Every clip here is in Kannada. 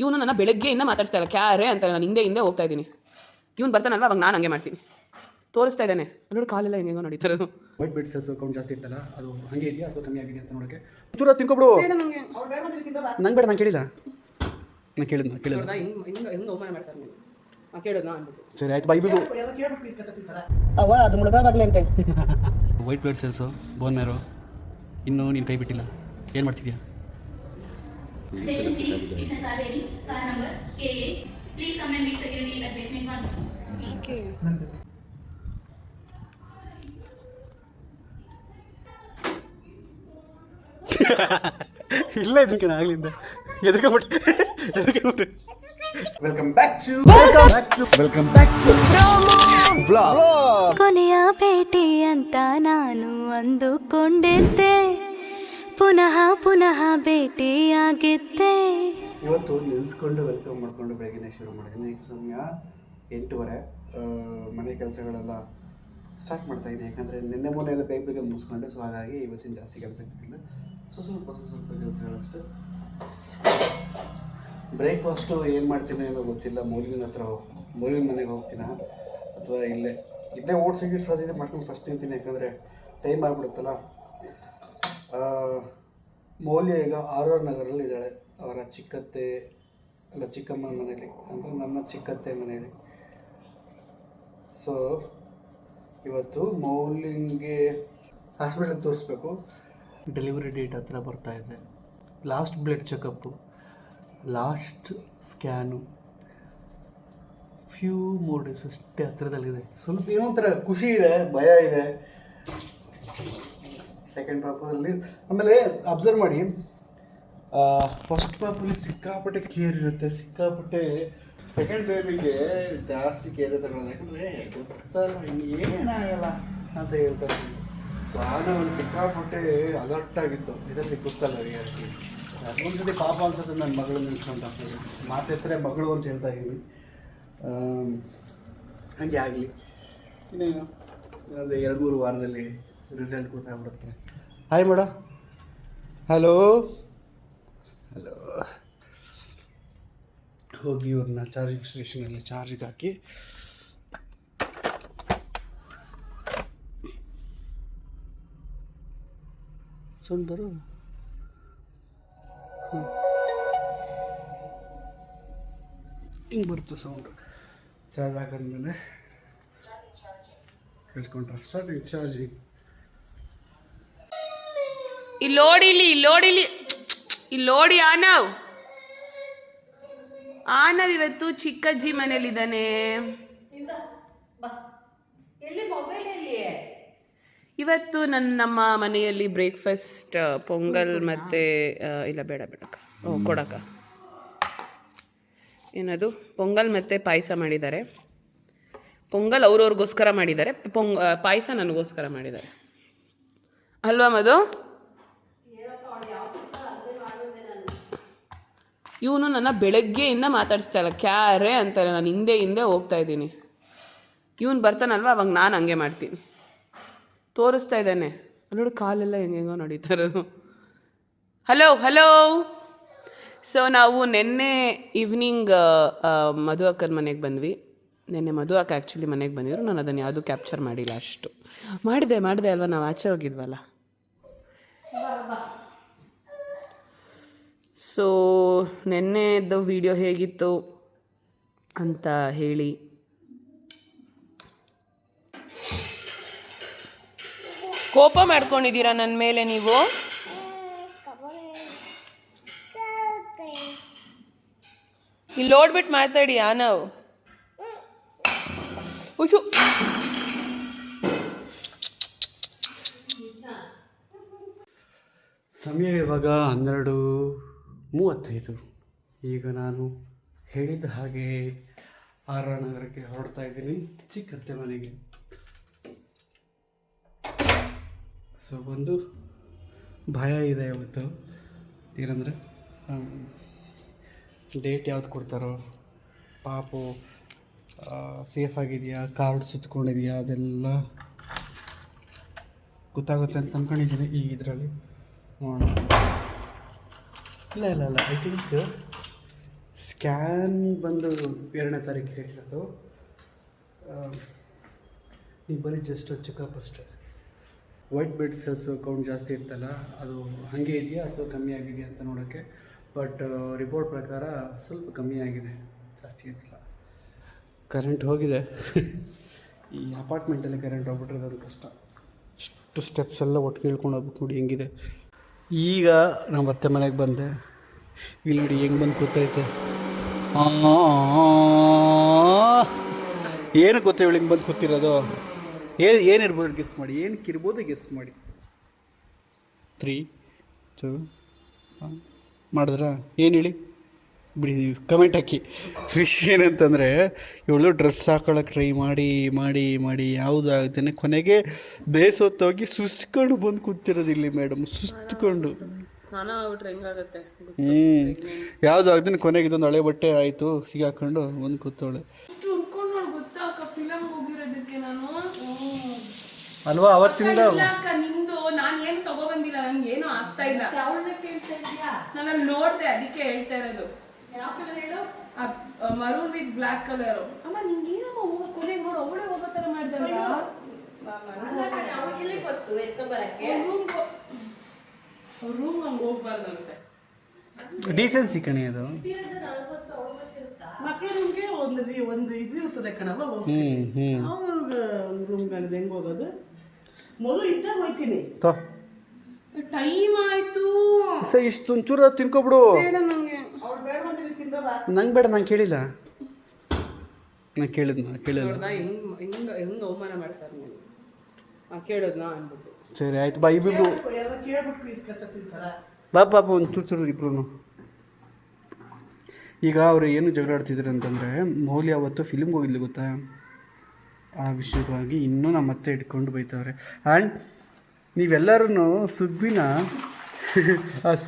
ಇವನು ನನ್ನ ಬೆಳಗ್ಗೆಯಿಂದ ಮಾತಾಡ್ಸ್ತಾ ಇಲ್ಲ, ಕ್ಯಾರೆ ಅಂತಾರೆ. ನಾನು ಹಿಂದೆ ಹೋಗ್ತಾ ಇದ್ದೀನಿ. ಇವ್ನು ಬರ್ತಾನಲ್ವ, ಅವಾಗ ನಾನು ಹಂಗೆ ಮಾಡ್ತೀನಿ. ತೋರಿಸ್ತಾ ಇದ್ದಾನೆ ನೋಡಿ, ಕಾಲೆಲ್ಲ ಹೆಂಗೋ ನಡೀತಾ ಇರೋದು. ವೈಟ್ ಬ್ಲಡ್ ಸೆಲ್ಸ್ ಕೌಂಟ್ ಜಾಸ್ತಿ ಇರ್ತಲ್ಲ, ಅದು ಹಂಗೆ ಇದೆಯಾ ಅಥವಾ ಕಮ್ಮಿ ಆಗಿದೆ ಅಂತ ನೋಡೋಕ್ಕೆ ಚೂರ ತಿನ್ಕೊಬಿಡು. ನಂಗೆ ಬೇಡ, ನಾನು ಕೇಳಿಲ್ಲ. ನಾನು ಕೇಳಿದ್ನ ಹೆಂಗೆ ಅವಮಾನ ಮಾಡ್ತಾರೆ ನೀವು? ಕೇಳೋದು ನಾ ಅಂದ್ಬಿಟ್ಟು ಸರಿ ಆಯ್ತು, ಬೈಬಿಡು. ಅದು ಮುಳುಗಾಗಲೇ ಅಂತೆ. White blood cells, bone marrow, ಇನ್ನೂ ನೀನು ಕೈ ಬಿಟ್ಟಿಲ್ಲ. ಏನು ಮಾಡ್ತಿದ್ಯಾ? Attention please, it's a car ready. Car number KA. Please come and meet security at basement 1. Okay. ಇಲ್ಲ ಇದಕ್ಕೆ ಆಗ್ಲಿಂದ ಎದುರ್ಕೊಂಬಿಟ್ಟೆ. ವೆಲ್ಕಮ್ ಬ್ಯಾಕ್ ಟು ಕೊನೆಯ ಭೇಟಿ ಅಂತ ನಾನು ಅಂದುಕೊಂಡಿದ್ದೆ, ಪುನಃ ಭೇಟಿಯಾಗಿದ್ದೆ. ಇವತ್ತು ನಿಲ್ಲಿಸ್ಕೊಂಡು ವೆಲ್ಕಮ್ ಮಾಡಿಕೊಂಡು ಬೆಳಗ್ಗೆ ಶುರು ಮಾಡಿದ್ದೀನಿ. ಈಗ ಸಮಯ 8:30. ಮನೆ ಕೆಲಸಗಳೆಲ್ಲ ಸ್ಟಾರ್ಟ್ ಮಾಡ್ತಾಯಿದ್ದೀನಿ, ಯಾಕಂದರೆ ನಿನ್ನೆ ಮೊನ್ನೆ ಎಲ್ಲ ಬೇಗ ಮುಗಿಸ್ಕೊಂಡೆ. ಸೊ ಹಾಗಾಗಿ ಇವತ್ತಿನ ಜಾಸ್ತಿ ಕೆಲಸ ಬಿಟ್ಟಿಲ್ಲ. ಸ್ವಲ್ಪ ಕೆಲಸಗಳಷ್ಟೇ. ಬ್ರೇಕ್ಫಾಸ್ಟು ಏನು ಮಾಡ್ತೀನಿ ಏನೋ ಗೊತ್ತಿಲ್ಲ. ಮೌಲಿನ ಮನೆಗೆ ಹೋಗ್ತೀನ ಅಥವಾ ಇಲ್ಲೇ ಓಟ್ಸ್ ಗಿಡ್ಸೋದಿದೆ ಮಾಡ್ಕೊಂಡು ಫಸ್ಟ್ ತಿಂತೀನಿ, ಯಾಕಂದರೆ ಟೈಮ್ ಆಗಿಬಿಡುತ್ತಲ್ಲ. ಮೌಲ್ಯ ಈಗ RR ನಗರಲ್ಲಿ ಇದ್ದಾಳೆ, ಅವರ ಚಿಕ್ಕಮ್ಮನ ಮನೇಲಿ, ಅಂದರೆ ನನ್ನ ಚಿಕ್ಕತ್ತೆ ಮನೇಲಿ. ಸೊ ಇವತ್ತು ಮೌಲಿಂಗೆ ಹಾಸ್ಪಿಟಲ್ಗೆ ತೋರಿಸ್ಬೇಕು. ಡೆಲಿವರಿ ಡೇಟ್ ಹತ್ರ ಬರ್ತಾಯಿದೆ. Last blood checkup, last scan, few more days ಅಷ್ಟೇ ಹತ್ತಿರದಲ್ಲಿದೆ. ಸ್ವಲ್ಪ ಏನೋ ಒಂಥರ ಖುಷಿ ಇದೆ, ಭಯ ಇದೆ. ಸೆಕೆಂಡ್ ಪಾಪದಲ್ಲಿ ಆಮೇಲೆ ಅಬ್ಸರ್ವ್ ಮಾಡಿ, ಫಸ್ಟ್ ಪಾಪಲ್ಲಿ ಸಿಕ್ಕಾಪಟ್ಟೆ ಕೇರ್ ಇರುತ್ತೆ, ಸಿಕ್ಕಾಪಟ್ಟೆ. ಸೆಕೆಂಡ್ ಬೇಬಿಗೆ ಜಾಸ್ತಿ ಕೇರ್ ತಗೊಳ್ಳೋದು, ಯಾಕಂದರೆ ಗೊತ್ತಲ್ಲ ಏನಾಗಲ್ಲ ಅಂತ ಹೇಳ್ತಾರೆ. ಸೊ ಆಗ ಒಂದು ಸಿಕ್ಕಾಪಟ್ಟೆ ಅಲರ್ಟ್ ಆಗಿತ್ತು. ಇದರಲ್ಲಿ ಗೊತ್ತಲ್ಲ ರಿಯಾಲಿಟಿ. ಅದೊಂದ್ಸತಿ ಪಾಪ ಅನ್ಸುತ್ತೆ, ನನ್ನ ಮಗಳು ನಿಲ್ಸ್ಕೊಂಡು ಆಗ್ತದೆ. ಮಾತೆತ್ತರೆ ಮಗಳು ಅಂತ ಹೇಳ್ತಾ ಇದ್ದೀನಿ. ಹಾಗೆ ಆಗಲಿ. ಇನ್ನೇನು ಒಂದು 2-3 ವಾರದಲ್ಲಿ ರಿಸಲ್ಟ್ ಗೊತ್ತಾಗ್ಬಿಡುತ್ತೆ. ಹಾಯ್ ಮೇಡ. ಹಲೋ ಹೋಗಿ ಇವ್ರನ್ನ ಚಾರ್ಜಿಂಗ್ ಸ್ಟೇಷನಲ್ಲಿ ಚಾರ್ಜಿಗೆ ಹಾಕಿ ಸೌಂಡ್ ಬರು. ಹಿಂಗೆ ಬರುತ್ತೆ ಸೌಂಡು. ಚಾರ್ಜ್ ಹಾಕಿದ್ಮೇಲೆ ಕೇಳಿಸ್ಕೊಂಡ್ರೆ ಸ್ಟಾರ್ಟಿಂಗ್ ಚಾರ್ಜಿಂಗ್. ಇಲ್ಲೋಡಿ ಆನವ್ ಇವತ್ತು ಚಿಕ್ಕಜ್ಜಿ ಮನೇಲಿದ್ದಾನೆ. ಇವತ್ತು ನಮ್ಮ ಮನೆಯಲ್ಲಿ ಬ್ರೇಕ್ಫಾಸ್ಟ್ ಪೊಂಗಲ್ ಮತ್ತು ಇಲ್ಲ ಬೇಡ ಕೊಡಕ ಏನದು ಪೊಂಗಲ್ ಮತ್ತು ಪಾಯಸ ಮಾಡಿದ್ದಾರೆ. ಪೊಂಗಲ್ ಅವ್ರವ್ರಿಗೋಸ್ಕರ ಮಾಡಿದ್ದಾರೆ, ಪಾಯಸ ನನಗೋಸ್ಕರ ಮಾಡಿದ್ದಾರೆ ಅಲ್ವಾ ಮಧು? ಇವನು ನನ್ನ ಬೆಳಗ್ಗೆಯಿಂದ ಮಾತಾಡಿಸ್ತಾ ಇಲ್ಲ, ಕ್ಯಾರೆ ಅಂತಾರೆ. ನಾನು ಹಿಂದೆ ಹೋಗ್ತಾ ಇದ್ದೀನಿ. ಇವನು ಬರ್ತಾನಲ್ವ, ಅವಾಗ ನಾನು ಹಂಗೆ ಮಾಡ್ತೀನಿ. ತೋರಿಸ್ತಾ ಇದ್ದಾನೆ ನೋಡಿ, ಕಾಲೆಲ್ಲ ಹೆಂಗೋ ನಡೀತಾ ಇರೋದು. ಹಲೋ. ಸೊ ನಾವು ನಿನ್ನೆ ಈವ್ನಿಂಗ್ ಮಧು ಅಕ್ಕನ ಮನೆಗೆ ಬಂದ್ವಿ. ನಿನ್ನೆ ಮಧು ಅಕ್ಕ ಆ್ಯಕ್ಚುಲಿ ಮನೆಗೆ ಬಂದಿದ್ರು. ನಾನು ಅದನ್ನು ಯಾವುದೂ ಕ್ಯಾಪ್ಚರ್ ಮಾಡಿಲ್ಲ. ಅಷ್ಟು ಮಾಡಿದೆ ಅಲ್ವಾ, ನಾವು ಆಚೆ ಹೋಗಿದ್ವಲ್ಲ. ಸೊ ನೆನ್ನೆದು ವಿಡಿಯೋ ಹೇಗಿತ್ತು ಅಂತ ಹೇಳಿ. ಕೋಪ ಮಾಡ್ಕೊಂಡಿದ್ದೀರಾ ನನ್ನ ಮೇಲೆ ನೀವು? ಇಲ್ಲಿ ನೋಡ್ಬಿಟ್ಟು ಮಾತಾಡಿ ನಾವು ಹುಷು. ಸಮಯ ಇವಾಗ 12:35. ಈಗ ನಾನು ಹೇಳಿದ ಹಾಗೆ RR ನಗರಕ್ಕೆ ಹೊರಡ್ತಾ ಇದ್ದೀನಿ, ಚಿಕ್ಕತ್ತೆ ಮನೆಗೆ. ಸೊ ಒಂದು ಭಯ ಇದೆ ಇವತ್ತು. ಏನಂದರೆ ಡೇಟ್ ಯಾವ್ದು ಕೊಡ್ತಾರೋ, ಪಾಪು ಸೇಫಾಗಿದೆಯಾ, ಕಾರ್ಡ್ ಸುತ್ತಕೊಂಡಿದೆಯಾ, ಅದೆಲ್ಲ ಗೊತ್ತಾಗುತ್ತೆ ಅಂತ ಅಂದ್ಕೊಂಡಿದ್ದೀನಿ. ಈಗ ಇದರಲ್ಲಿ ನೋಡೋಣ. ಇಲ್ಲ ಐ ಥಿಂಕ್ ಸ್ಕ್ಯಾನ್ ಬಂದು 2ನೇ ತಾರೀಕು ಹೇಳಿರೋದು. ಈಗ ಬರೀ ಜಸ್ಟ್ ಚೆಕಪ್ ಅಷ್ಟೇ. ವೈಟ್ ಬ್ಲಡ್ ಸೆಲ್ಸ್ ಕೌಂಟ್ ಜಾಸ್ತಿ ಇರ್ತಲ್ಲ, ಅದು ಹಾಗೆ ಇದೆಯಾ ಅಥವಾ ಕಮ್ಮಿ ಆಗಿದೆಯಾ ಅಂತ ನೋಡೋಕ್ಕೆ. ಬಟ್ ರಿಪೋರ್ಟ್ ಪ್ರಕಾರ ಸ್ವಲ್ಪ ಕಮ್ಮಿ ಆಗಿದೆ, ಜಾಸ್ತಿ ಏನಿಲ್ಲ. ಕರೆಂಟ್ ಹೋಗಿದೆ. ಈ ಅಪಾರ್ಟ್ಮೆಂಟಲ್ಲಿ ಕರೆಂಟ್ ಹೋಗ್ಬಿಟ್ರೆ ಅದೊಂದು ಕಷ್ಟ. ಇಷ್ಟು ಸ್ಟೆಪ್ಸ್ ಎಲ್ಲ ಒಟ್ಟಿಗೆ ಇಳ್ಕೊಂಡು ಹೋಗ್ಬೇಕು ನೋಡಿ ಹೆಂಗಿದೆ. ಈಗ ನಮ್ಮ ಅತ್ತೆ ಮನೆಗೆ ಬಂದೆ. ಇಲ್ಲಿ ನೋಡಿ ಹೆಂಗೆ ಬಂದು ಕೂತೈತೆ. ಏನು ಗೊತ್ತ ಇವಳು ಹಿಂಗೆ ಬಂದು ಕೂತಿರೋದು? ಏನಿರ್ಬೋದು ಗೆಸ್ ಮಾಡಿ, ಏನಕ್ಕಿರ್ಬೋದು ಗೆಸ್ ಮಾಡಿ. 3, 2 ಮಾಡಿದ್ರಾ? ಏನು ಹೇಳಿ ಬಿಡಿ, ನೀವು ಕಮೆಂಟ್ ಹಾಕಿ. ವಿಷಯ ಏನಂತಂದರೆ ಇವಳು ಡ್ರೆಸ್ ಹಾಕೊಳ್ಳೋಕೆ ಟ್ರೈ ಮಾಡಿ ಮಾಡಿ ಮಾಡಿ ಯಾವುದು ಆಗ್ತಾನೆ ಕೊನೆಗೆ ಬೇಸೊತ್ತೋಗಿ ಸುಸ್ಕೊಂಡು ಬಂದು ಕೂತಿರೋದು ಇಲ್ಲಿ ಮೇಡಮ್, ಸುಸ್ತ್ಕೊಂಡು. ಸ್ನಾನ ಆಗ್ಬಿಟ್ರೆ ಹೆಂಗಾಗತ್ತೆ? ಯಾವುದು ಆಗ್ತಾನೆ ಕೊನೆಗೆ ಇದೊಂದು ಹಳೆ ಬಟ್ಟೆ ಆಯಿತು ಸಿಗಾಕೊಂಡು ಬಂದು ಕೂತವಳೆ ಅಲ್ವಾ ಅವತ್ತಿಂದ. ನಿಂದು ನಾನು ಏನು ತಗೊಬಂದಿಲ್ಲ, ನನ್ಗೆ ಏನು ಆಗ್ತಾ ಇಲ್ಲ. ನಾನು ಅಲ್ಲಿ ನೋಡ್ದೆ, ಅದಕ್ಕೆ ಹೇಳ್ತಾ ಇರೋದು. ಯಾವ ಕಲರ್ ಹೇಳು? Maroon with black colour. ಅಮ್ಮ ನಿಂಗೇನಮ್ಮ ಹೋಗೋ ಕೊನೆಗೆ ನೋಡು, ಅವಳೇ ಹೋಗೋ ಥರ ಮಾಡ್ದಲ್ಲ. ಅವಳಿಗೆ ಗೊತ್ತು ಎತ್ಕೊಂಬರಕ್ಕೆ. ರೂಮ್ ಹಂಗೆ ಹೋಗ್ಬಾರ್ದಂತೆ. ಡೀಸೆನ್ಸಿ ಕಣಿ ಅದು. ಮಕ್ಕಳು ನಿಮ್ಗೆ ಒಂದು ಇದು ಇರ್ತದೆ ಕಣವ, ಅವ್ರಿಗೆ ರೂಮ್ಗೆ ಹೆಂಗೆ ಹೋಗೋದು? ಮೊದಲು ಇದ್ದಾಗ ಹೋಗ್ತೀನಿ. ಟೈಮ್ ಆಯ್ತು ಸರ್, ಇಷ್ಟು ಒಂಚೂರು ತಿನ್ಕೊಬಿಡು. ನಂಗೆ ಅವ್ಳು ಬೇಡ ಬಂದಿರಿ ತಿಂದವ. ನಂಗೆ ಬೇಡ, ನಾನು ಕೇಳಿಲ್ಲ. ನಾನು ಕೇಳಿಲ್ಲ. ಹೆಂಗ್ ಅವಮಾನ ಮಾಡ್ತಾರೆ ನೀವು. ಕೇಳೋದ್ನಾ ಅನ್ಬಿಟ್ಟು. ಸರಿ ಆಯ್ತು ಬಾ, ಇಬ್ಬಿಬ್ರು ಕೇಳ್ಬಿಟ್ಟು ಇಸ್ಕೊತ ತಿಂತಾರ. ಪಾಪ ಒಂದು ಚೂರು ಇಬ್ರು. ಈಗ ಅವರು ಏನು ಜಗಳ ಆಡ್ತಿದ್ರು ಅಂತಂದರೆ, ಮೌಲ್ಯ ಅವತ್ತು ಫಿಲ್ಮ್ಗೆ ಹೋಗಿದ್ಲಿ ಗೊತ್ತಾ, ಆ ವಿಷಯವಾಗಿ ಇನ್ನೂ ನಮ್ಮ ಮತ್ತೆ ಇಟ್ಕೊಂಡು ಬೈತವ್ರೆ. ಆ್ಯಂಡ್ ನೀವೆಲ್ಲರೂ ಸುಬ್ಬಿನ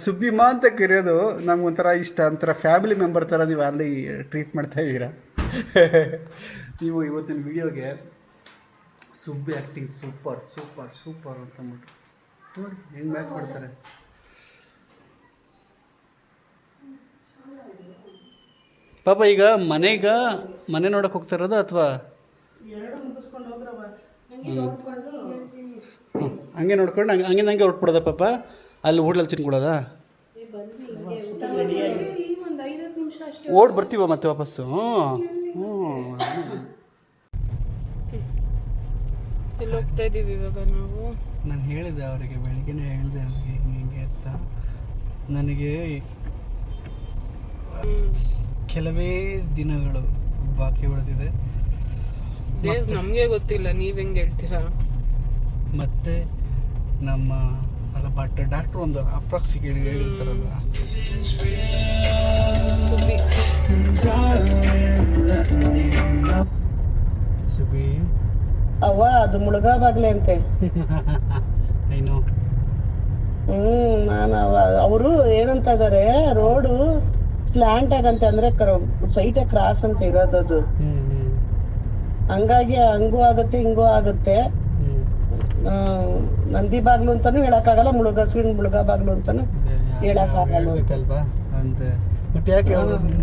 ಸುಬ್ಬಿಮಾ ಅಂತ ಕರೆಯೋದು ನಮ್ಗೊಂಥರ ಇಷ್ಟ, ಒಂಥರ ಫ್ಯಾಮಿಲಿ ಮೆಂಬರ್ ಥರ ನೀವು ಅಲ್ಲಿ ಟ್ರೀಟ್ ಮಾಡ್ತಾಯಿದ್ದೀರಾ. ನೀವು ಇವತ್ತಿನ ವಿಡಿಯೋಗೆ Subbi acting super super super ಅಂತ ಅಂದ್ಬಿಟ್ಟು ನೋಡಿ ಹೆಂಗೆ ಮ್ಯಾಕ್ ಮಾಡ್ತಾರೆ. ಪಾಪ ಈಗ ಮನೆ ನೋಡಕ್ಕೆ ಹೋಗ್ತಾ ಇರೋದು ಅಥವಾ ಹಂಗೆ ನೋಡ್ಕೊಂಡು ಹಂಗೆ ಹೊರಟ್ಬಿಡೋದ ಪಾಪ? ಅಲ್ಲಿ ಹೋಟ್ಲಲ್ಲಿ ತಿನ್ಕೊಡೋದಾ? ಓಡ್ ಬರ್ತೀವ ಮತ್ತೆ ವಾಪಸ್ಸು? ಎಲ್ಲಿ ಹೋಗ್ತಾ ಇದ್ದೀವಿ ಇವಾಗ ನಾವು? ನಾನು ಹೇಳಿದೆ ಅವರಿಗೆ, ಬೆಳಿಗ್ಗೆನೇ ಹೇಳಿದೆ ಅವ್ರಿಗೆ ಹಿಂಗೆ ಅಂತ. ನನಗೆ ಕೆಲವೇ ದಿನಗಳು ಬಾಕಿ ಉಳಿದಿದೆ. ನಮಗೆ ಗೊತ್ತಿಲ್ಲ, ನೀವು ಹೆಂಗೆ ಹೇಳ್ತೀರಾ? ಮತ್ತೆ ನಮ್ಮ ಡಾಕ್ಟ್ರು ಒಂದು ಅಪ್ರಾಕ್ಸಿಗೆ ಹೇಳಿರ್ತಾರಲ್ಲ, ಸುಬಿ ಅವ್ವ ಅದು ಮುಳುಗ ಬಾಗ್ಲೆ ಅಂತೆ. ಐನೋ. ನಾನು ಅವರು ಏನಂತ ಇದಾರೆ, ರೋಡು ಸ್ಲ್ಯಾಂಟ್ ಆಗಂತೆ, ಅಂದ್ರೆ ಸೈಟ್ ಕ್ರಾಸ್ ಅಂತ ಇರೋದದು. ಹಂಗಾಗಿ ಹಂಗೂ ಆಗುತ್ತೆ ಹಿಂಗೂ ಆಗುತ್ತೆ. ನಂದಿ ಬಾಗ್ಲು ಅಂತಾನು ಹೇಳಕ್ಕಾಗಲ್ಲ, ಮುಳುಗ ಬಾಗ್ಲು ಅಂತಾನು ಹೇಳಕ್ಕಾಗಲ್ಲ.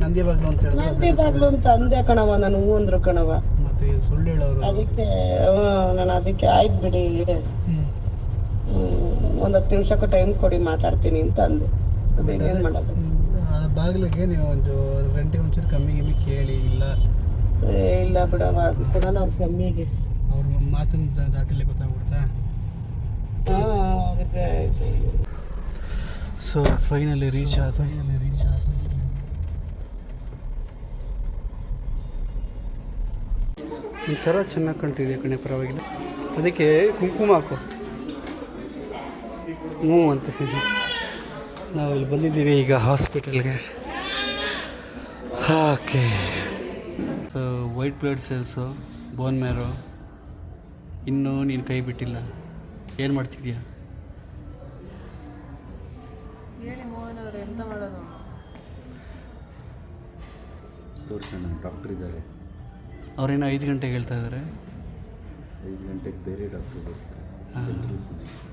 ನಂದಿ ಬಾಗ್ಲು ಅಂತ ಅಂದೆ ಕಣವ, ನಾನು ಹೂ ಅಂದ್ರು ಕಣವ. ಅದಕ್ಕೆ ನಾನು ಅದಕ್ಕೆ ಆಯ್ತು ಬಿಡಿ, ಒಂದ್ 10 ನಿಮಿಷಕ್ಕೂ ಟೈಮ್ ಕೊಡಿ ಮಾತಾಡ್ತೀನಿ ಅಂತ ಅಂದೆ. ಅದೇನೇನ್ ಮಾಡೋದು? ಬಾಗಿಲಿಗೆ ನೀವು ಒಂದು ಗಂಟೆಗೆ ಒಂಚೂರು ಕಮ್ಮಿ ಕೇಳಿ. ಇಲ್ಲ ಬಿಡವ, ಅದು ಕೊಡಲ್ಲ ಅವ್ರ ಕಮ್ಮಿಗೆ. ಅವ್ರ ಮಾತಿನ ದಾಟಿಲೆ ಗೊತ್ತಾಗ್ಬಿಡ್ತಾ? ಸೊ ಫೈನಲಿ ರೀಚ್ ಆದ. ಈ ಥರ ಚೆನ್ನಾಗಿ ಕಾಣ್ತಿದೆ ಕಣೆ, ಪರವಾಗಿಲ್ಲ. ಅದಕ್ಕೆ ಕುಂಕುಮ ಹಾಕು ಅಂತ ನಾವು ಇಲ್ಲಿ ಬಂದಿದ್ದೀವಿ ಈಗ ಹಾಸ್ಪಿಟಲ್ಗೆ. Okay, white blood cells, bone marrow, ಇನ್ನೂ ನೀನು ಕೈ ಬಿಟ್ಟಿಲ್ಲ. ಏನು ಮಾಡ್ತಿದ್ಯಾ? ಹೇಳಿ ಮೋಹನ್ ಅವ್ರು, ಎಂತ ಮಾಡೋದು? ತೋರಿಸೋಣ, ಡಾಕ್ಟ್ರ್ ಇದ್ದಾರೆ. ಅವ್ರೇನೋ 5 ಗಂಟೆಗೆ ಹೇಳ್ತಾ ಇದ್ದಾರೆ. 5 ಗಂಟೆಗೆ ಬೇರೆ ಡಾಕ್ಟ್ರು ಬರ್ತಾರೆ, ಜನರಲ್ ಫಿಸಿಷಿಯನ್.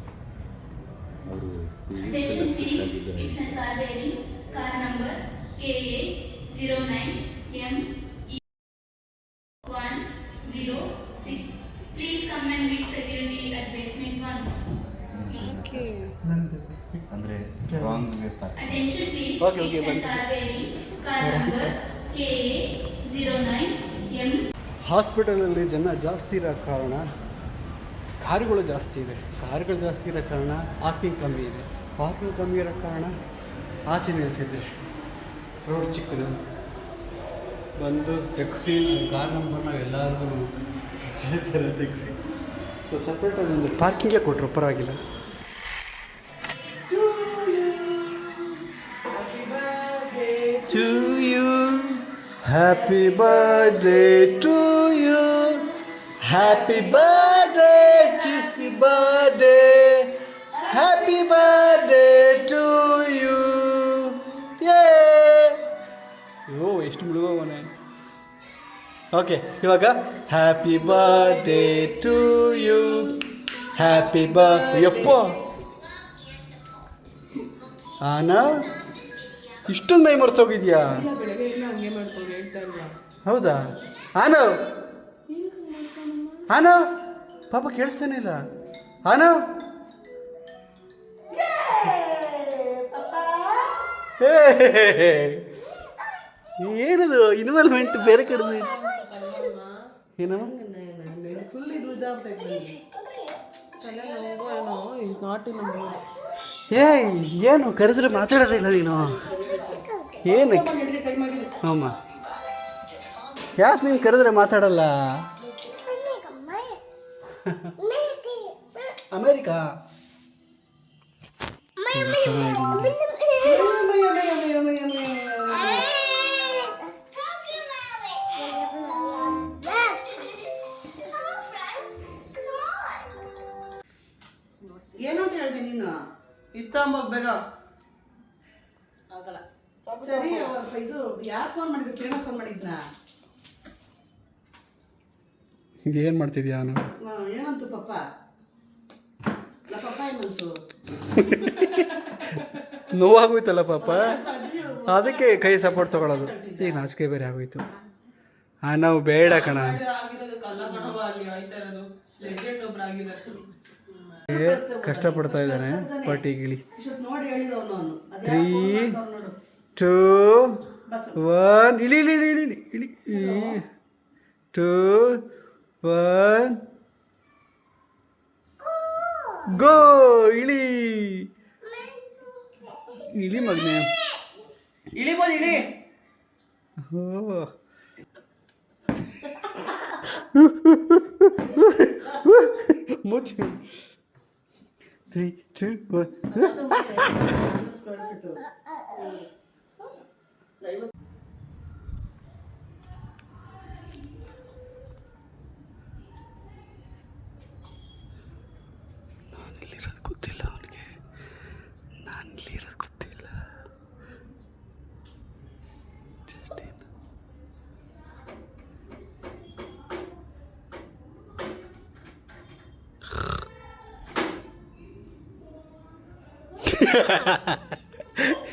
ಅವರು Attention please, it's a car bearing car number KA 09ME106. Please come and meet security at basement 1. ಅಂದರೆ ರಾಂಗ್ ವೇಪರ್. Attention please. Okay, It's an car bearing car number KA09M. ಹಾಸ್ಪಿಟಲಲ್ಲಿ ಜನ ಜಾಸ್ತಿ ಇರೋ ಕಾರಣ ಕಾರುಗಳು ಜಾಸ್ತಿ ಇದೆ. ಕಾರುಗಳು ಜಾಸ್ತಿ ಇರೋ ಕಾರಣ ಪಾರ್ಕಿಂಗ್ ಕಮ್ಮಿ ಇದೆ. ಪಾರ್ಕಿಂಗ್ ಕಮ್ಮಿ ಇರೋ ಕಾರಣ ಆಚೆ ನಿಲ್ಲಿಸಿದೆ. ರೋಡ್ ಚಿಕ್ಕದು ಬಂದು ತೆಗ್ಸಿ ಕಾರ್ ನಂಬರ್ನ ಎಲ್ಲರಿಗೂ ಹೇಳ್ತಾರೆ ತೆಗ್ಸಿ. ಸೊ ಸಪ್ರೇಟಾಗಿ ಒಂದು ಪಾರ್ಕಿಂಗೇ ಕೊಟ್ಟರು, ಪರವಾಗಿಲ್ಲ. To you, happy birthday to you, happy birthday, happy birthday, happy birthday to you. ಓ ಎಷ್ಟು ಮುಳುಗೋವನೆ. ಓಕೆ, ಇವಾಗ happy birthday to you, happy birthday. ಯಪ್ಪ ಆನಾ ಇಷ್ಟೊಂದು ಮೈ ಮರ್ತೋಗಿದ್ಯಾ? ಬೆಳಗ್ಗೆಯಿಂದ ಹಂಗೆ ಮಾಡ್ಕೊಂಡು ಹೇಳ್ತಾ ಇಲ್ವಾ? ಹೌದಾ? ಆನವ್ ಆನವ್ ಪಾಪ ಕೇಳಿಸ್ತಾನೆ ಇಲ್ಲ. ಆನವ್ ಏನದು ಇನ್ವಾಲ್ವ್ಮೆಂಟ್ ಬೇರೆ ಕಡೆ ಏನಮ್ಮ? ಫುಲ್ ಇದು ಇದಾಗ್ತೈತೆ ತಲೆ ನೋವು ಏನೋ ಈಸ್ ನಾಟ್ ಇನ್ ಏನು ಕರೆದ್ರೆ ಮಾತಾಡೋದಿಲ್ಲ ನೀನು? ಏನಕ್ಕೆ? ಅಮ್ಮ ಯಾಕೆ ನೀನು ಕರೆದ್ರೆ ಮಾತಾಡಲ್ಲ? ಅಮೇರಿಕಾ ಏನಂತ ಹೇಳ್ದೆ ನೀನು? ಇತ್ತಂಬಕ್ ಬೇಗ ಆಗಲ್ಲ. ಸರಿ, ಇದು ಯಾರು ಫೋನ್ ಮಾಡಿದ್ರು? ಕಿರಣ ಫೋನ್ ಮಾಡಿದ್ನಾ? ಏನು ಮಾಡ್ತಿದ್ಯಾ? ಏನಂತು ಪಪ್ಪ? ಇಲ್ಲ ಪಪ್ಪ ಏನಂತು? ನೋವಾಗೋಯ್ತಲ್ಲ ಪಾಪ, ಅದಕ್ಕೆ ಕೈ ಸಪೋರ್ಟ್ ತೊಗೊಳೋದು. ಈಗ ನಾಚಿಕೆ ಬೇರೆ ಆಗೋಯ್ತು. ನಾವು ಬೇಡ ಕಣ. ಆಗಿರೋದು ಕಲ್ಲ ಕಣವ ಅಲ್ಲಿ ಆಯ್ತಾ ಇರೋದು ಲೆಜೆಂಡ್ ಒಬ್ರು ಆಗಿದ್ದಾರೆ. ಕಷ್ಟಪಡ್ತಾ ಇದ್ದಾನೆ ಪಾಟಿ ಗಿಳಿ. ಇಷ್ಟೊತ್ತು ನೋಡಿ ಹೇಳಿದವನು ಅವನು. 3, 2, 1 ಇಳಿ ಇಳಿ ಇಳಿ ಇಳಿ ಇಳಿ 2, 1 ಗೋ. ಇಳಿ ಇಳಿ ಮಗನೆ, ಇಳಿಬೋದು, ಇಳಿ. ಓ ಮುಚ್ಚಿ 3, 2, 1 ನಾನಿಲ್ಲಿರೋದು ಗೊತ್ತಿಲ್ಲ ಅವನಿಗೆ, ನಾನಿಲ್ಲಿರೋದು ಗೊತ್ತಿಲ್ಲ.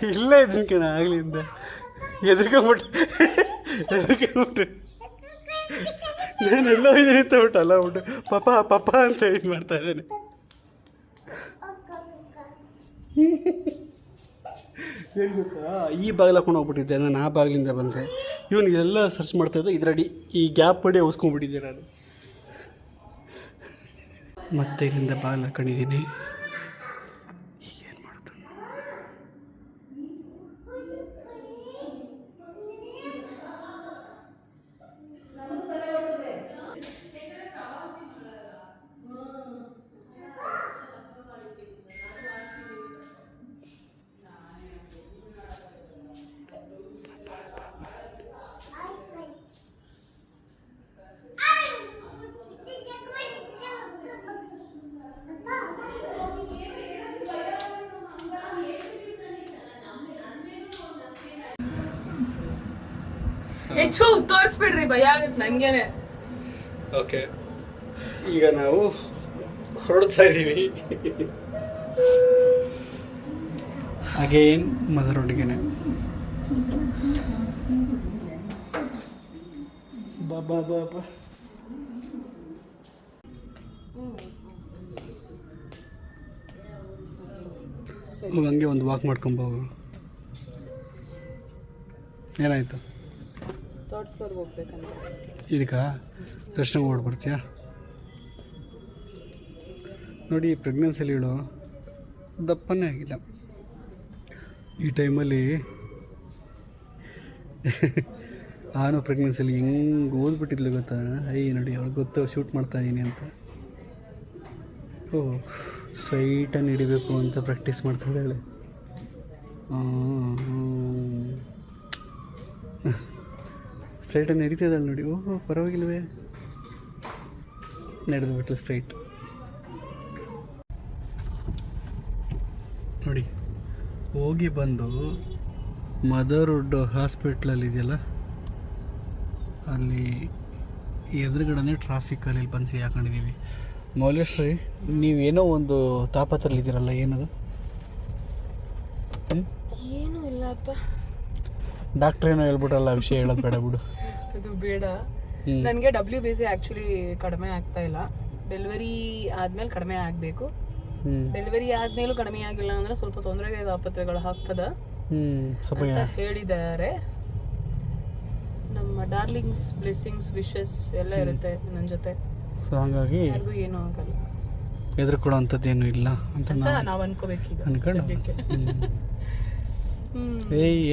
ಇಲ್ಲೇ ಇದ್ದೀನಿ ಕಣ ಆಗ್ಲಿಂದ. ಎದ್ರಿಕೊಂಬಿಟ್ಟು ನಾನು ಎಲ್ಲೋ ಇದ್ದೀನಿ ಅಂತ ಬಿಟ್ಟು ಅಲ್ಲ ಬಿಟ್ಟು ಪಪ್ಪ ಪಪ್ಪ ಅಂತ ಇದು ಮಾಡ್ತಾ ಇದ್ದಾನೆ. ಹೇಳ್ಬೇಕಾ, ಈ ಬಾಗಿಲು ಹಾಕೊಂಡು ಹೋಗ್ಬಿಟ್ಟಿದ್ದೆ ನಾನು, ಆ ಬಾಗಿಲಿಂದ ಬಂದೆ. ಇವನಿಗೆಲ್ಲ ಸರ್ಚ್ ಮಾಡ್ತಾ ಇದ್ದೆ, ಇದರಡಿ ಈ ಗ್ಯಾಪ್ ಪಡಿ ಉಸ್ಕೊಂಡ್ಬಿಟ್ಟಿದ್ದೆ ನಾನು. ಮತ್ತೆ ಇಲ್ಲಿಂದ ಬಾಗಿಲು ಹಾಕೊಂಡಿದ್ದೀನಿ. ಹೆಚ್ಚು ತೋರಿಸ್ಬಿಡ್ರಿ, ಭಯ ಆಗುತ್ತೆ ನನಗೇನೆ. ಓಕೆ, ಈಗ ನಾವು ಹೊರಡ್ತಾ ಇದ್ದೀವಿ ಅಗೇನ್ ಮದರ್ ರೋಡ್ಗೆನೆ. ಬಾ ಬಾ ಬಾ ಬಾ. ಹೋಗಿ ಹಂಗೆ ಒಂದು ವಾಕ್ ಮಾಡ್ಕೊಂಬ. ಏನಾಯಿತು? ಥರ್ಡ್ ಫ್ಲೋರ್ಗೆ ಹೋಗ್ಬೇಕಂತ. ಇದಕ್ಕೆ ರೆಸ್ಟ್ ಓಡ್ಬರ್ತೀಯಾ? ನೋಡಿ, ಪ್ರೆಗ್ನೆನ್ಸಿಲಿ ಹೇಳು ದಪ್ಪನೇ ಆಗಿಲ್ಲ ಈ ಟೈಮಲ್ಲಿ. ನಾನು ಪ್ರೆಗ್ನೆನ್ಸಿಲಿ ಹೆಂಗೆ ಓದ್ಬಿಟ್ಟಿದ್ಲು ಗೊತ್ತಾ? ನೋಡಿ ಅವ್ಳಿಗೆ ಗೊತ್ತು ಶೂಟ್ ಮಾಡ್ತಾಯಿದ್ದೀನಿ ಅಂತ. ಓ, ಸ್ಟ್ರೈಟನ್ನು ಹಿಡಿಬೇಕು ಅಂತ ಪ್ರಾಕ್ಟೀಸ್ ಮಾಡ್ತಾ ಇದ್ದಾಳೆ. ಸ್ಟ್ರೈಟನ್ನು ಹಿಡಿತಾ ಇದ್ದಾಳೆ ನೋಡಿ. ಓಹೋ, ಪರವಾಗಿಲ್ವೇ? ನಡೆದು ಬಿಟ್ಟು ಸ್ಟ್ರೈಟ್ ನೋಡಿ. ಹೋಗಿ ಬಂದು ಮದರ್ಹುಡ್ ಹಾಸ್ಪಿಟ್ಲಲ್ಲಿ ಇದೆಯಲ್ಲ, ಅಲ್ಲಿ ಎದುರುಗಡೆ ಟ್ರಾಫಿಕಲ್ಲಿ ಬಂದು ಹಾಕೊಂಡಿದ್ದೀವಿ. ಮೌಲ್ಯಶ್ರೀ, ನೀವೇನೋ ಒಂದು ತಾಪತ್ರಲ್ಲಿದ್ದೀರಲ್ಲ, ಏನದು? ಏನೂ ಇಲ್ಲಪ್ಪ. ಡಾಕ್ಟ್ರ್ ಏನೋ ಹೇಳ್ಬಿಟ್ರಲ್ಲ, ವಿಷಯ ಹೇಳೋದು ಬೇಡ ಬಿಡು. ಅದು ಬೇಡ. ನನಗೆ WBC ಆ್ಯಕ್ಚುಲಿ ಕಡಿಮೆ ಆಗ್ತಾ ಇಲ್ಲ. ಡೆಲಿವರಿ ಆದಮೇಲೆ ಕಡಿಮೆ ಆಗಬೇಕು. ಡೆಲಿವರಿ ಆದ್ಮೇಲೂ ಕಡಿಮೆ ಆಗಿಲ್ಲ ಅಂದರೆ ಸ್ವಲ್ಪ ತೊಂದರೆ ತಾಪತ್ರೆಗಳು ಆಗ್ತದೆ ಅಂತ ಹೇಳಿದ್ದಾರೆ. ನಮ್ಮ ಡಾರ್ಲಿಂಗ್ಸ್ ಬ್ಲೆಸ್ಸಿಂಗ್ಸ್ ವಿಶಸ್ ಎಲ್ಲ ಇರುತ್ತೆ ನನ್ನ ಜೊತೆ. ಸೊ ಹಾಗಾಗಿ ಯಾರಿಗೂ ಏನೂ ಆಗಲ್ಲ, ಎದುರುಕೊಡೋ ಅಂಥದ್ದೇನು ಇಲ್ಲ ಅಂತ ನಾವು ಅನ್ಕೋಬೇಕೀಗ ಅನ್ಕೊಂಡು. ಸದ್ಯಕ್ಕೆ. ಏಯ್,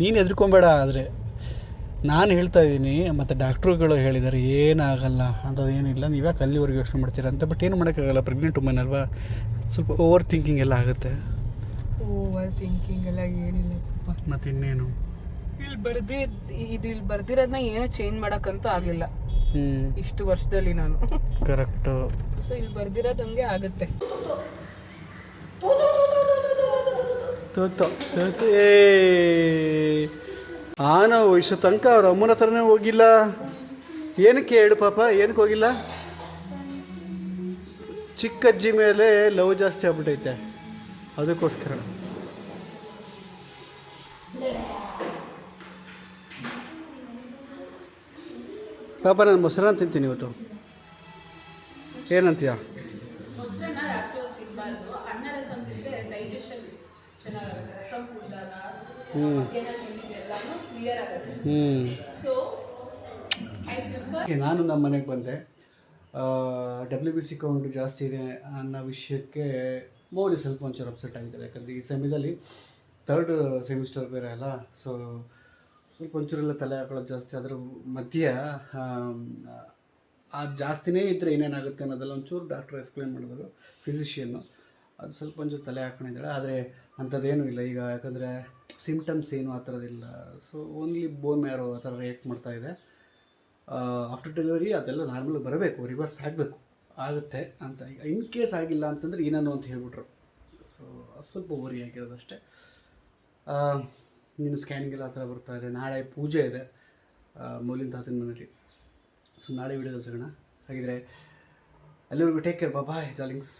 ನೀನು ಎದುರ್ಕೊಬೇಡ. ಆದರೆ ನಾನು ಹೇಳ್ತಾ ಇದ್ದೀನಿ, ಮತ್ತು ಡಾಕ್ಟ್ರುಗಳು ಹೇಳಿದ್ದಾರೆ ಏನಾಗಲ್ಲ ಅಂಥದ್ದೇನಿಲ್ಲ, ನೀವ್ಯಾಕೆ ಅಲ್ಲಿವರೆಗೂ ಯೋಚನೆ ಮಾಡ್ತೀರಾ ಅಂತ. ಬಟ್ ಏನು ಮಾಡೋಕ್ಕಾಗಲ್ಲ, ಪ್ರೆಗ್ನೆಂಟ್ ವುಮೆನ್ ಅಲ್ವಾ, ಸ್ವಲ್ಪ ಓವರ್ ಥಿಂಕಿಂಗ್ ಎಲ್ಲ ಆಗುತ್ತೆ. ಓವರ್ ಥಿಂಕಿಂಗ್ ಎಲ್ಲ ಏನಿಲ್ಲ. ಮತ್ತು ಇನ್ನೇನು, ಇಲ್ಲಿ ಬರ್ದಿರೋದನ್ನ ಏನೋ ಚೇಂಜ್ ಮಾಡೋಕ್ಕಂತೂ ಆಗಲಿಲ್ಲ ಇಷ್ಟು ವರ್ಷದಲ್ಲಿ ನಾನು. ಕರೆಕ್ಟು. ಸೊ ಇಲ್ಲಿ ಬರ್ದಿರೋದು ಹಂಗೆ ಆಗುತ್ತೆ. ನಾವು ಇಷ್ಟು ತನಕ ಅವ್ರ ಅಮ್ಮನ ಹತ್ರನೇ ಹೋಗಿಲ್ಲ. ಏನಕ್ಕೆ ಹೇಳು ಪಾಪ, ಏನಕ್ಕೆ ಹೋಗಿಲ್ಲ? ಚಿಕ್ಕಜ್ಜಿ ಮೇಲೆ ಲವ್ ಜಾಸ್ತಿ ಆಗ್ಬಿಟ್ಟೈತೆ, ಅದಕ್ಕೋಸ್ಕರ. ಪಾಪ ನಾನು ಮೊಸರನ್ನ ತಿಂತೀನಿ ಇವತ್ತು. ಏನಂತೀಯ? ನಾನು ನಮ್ಮ ಮನೆಗೆ ಬಂದೆ. WBC ಕೌಂಟ್ ಜಾಸ್ತಿ ಇದೆ ಅನ್ನೋ ವಿಷಯಕ್ಕೆ ಮೌಲ್ಯ ಸ್ವಲ್ಪ ಒಂಚೂರು ಅಪ್ಸೆಟ್ ಆಗಿದ್ದಾರೆ. ಯಾಕಂದರೆ ಈ ಸಮಯದಲ್ಲಿ 3rd ಸೆಮಿಸ್ಟರ್ ಬೇರೆ ಅಲ್ಲ, ಸೊ ಸ್ವಲ್ಪ ಒಂಚೂರೆಲ್ಲ ತಲೆ ಹಾಕೊಳ್ಳೋದು ಜಾಸ್ತಿ. ಅದ್ರ ಮಧ್ಯೆ ಅದು ಜಾಸ್ತಿನೇ ಇದ್ದರೆ ಏನೇನಾಗುತ್ತೆ ಅನ್ನೋದೆಲ್ಲ ಒಂಚೂರು ಡಾಕ್ಟ್ರು ಎಕ್ಸ್ಪ್ಲೇನ್ ಮಾಡಿದ್ರು, ಫಿಸಿಷಿಯನ್ನು. ಅದು ಸ್ವಲ್ಪ ಒಂಚೂರು ತಲೆ ಹಾಕೊಂಡಿದ್ದಾಳೆ. ಆದರೆ ಅಂಥದ್ದೇನೂ ಇಲ್ಲ ಈಗ, ಯಾಕಂದರೆ ಸಿಮ್ಟಮ್ಸ್ ಏನು ಆ ಥರದಿಲ್ಲ. ಸೊ ಓನ್ಲಿ ಬೋನ್ ಮ್ಯಾರೋ ಆ ಥರ ರಿಯಾಕ್ಟ್ ಮಾಡ್ತಾಯಿದೆ. ಆಫ್ಟರ್ ಡೆಲಿವರಿ ಅದೆಲ್ಲ ನಾರ್ಮಲ್ ಬರಬೇಕು, ರಿವರ್ಸ್ ಆಗಬೇಕು, ಆಗುತ್ತೆ ಅಂತ. ಈಗ ಇನ್ ಕೇಸ್ ಆಗಿಲ್ಲ ಅಂತಂದರೆ ಏನೇನೋ ಅಂತ ಹೇಳ್ಬಿಟ್ರು. ಸೊ ಸ್ವಲ್ಪ ಓರಿ ಆಗಿರೋದಷ್ಟೇ. ನೀನು ಸ್ಕ್ಯಾನಿಂಗ್ ಎಲ್ಲ ಆ ಥರ ಬರ್ತಾಯಿದೆ. ನಾಳೆ ಪೂಜೆ ಇದೆ ಮೌಲಿನ ತಾತನ ಮನೇಲಿ. ಸೊ ನಾಳೆ ವೀಡಿಯೋದಲ್ಲಿ ಸಿಗೋಣ. ಹಾಗಿದ್ರೆ ಅಲ್ಲಿವರೆಗೂ ಟೇಕ್ ಕೇರ್, ಬಾಯ್ ಡಾರ್ಲಿಂಗ್ಸ್.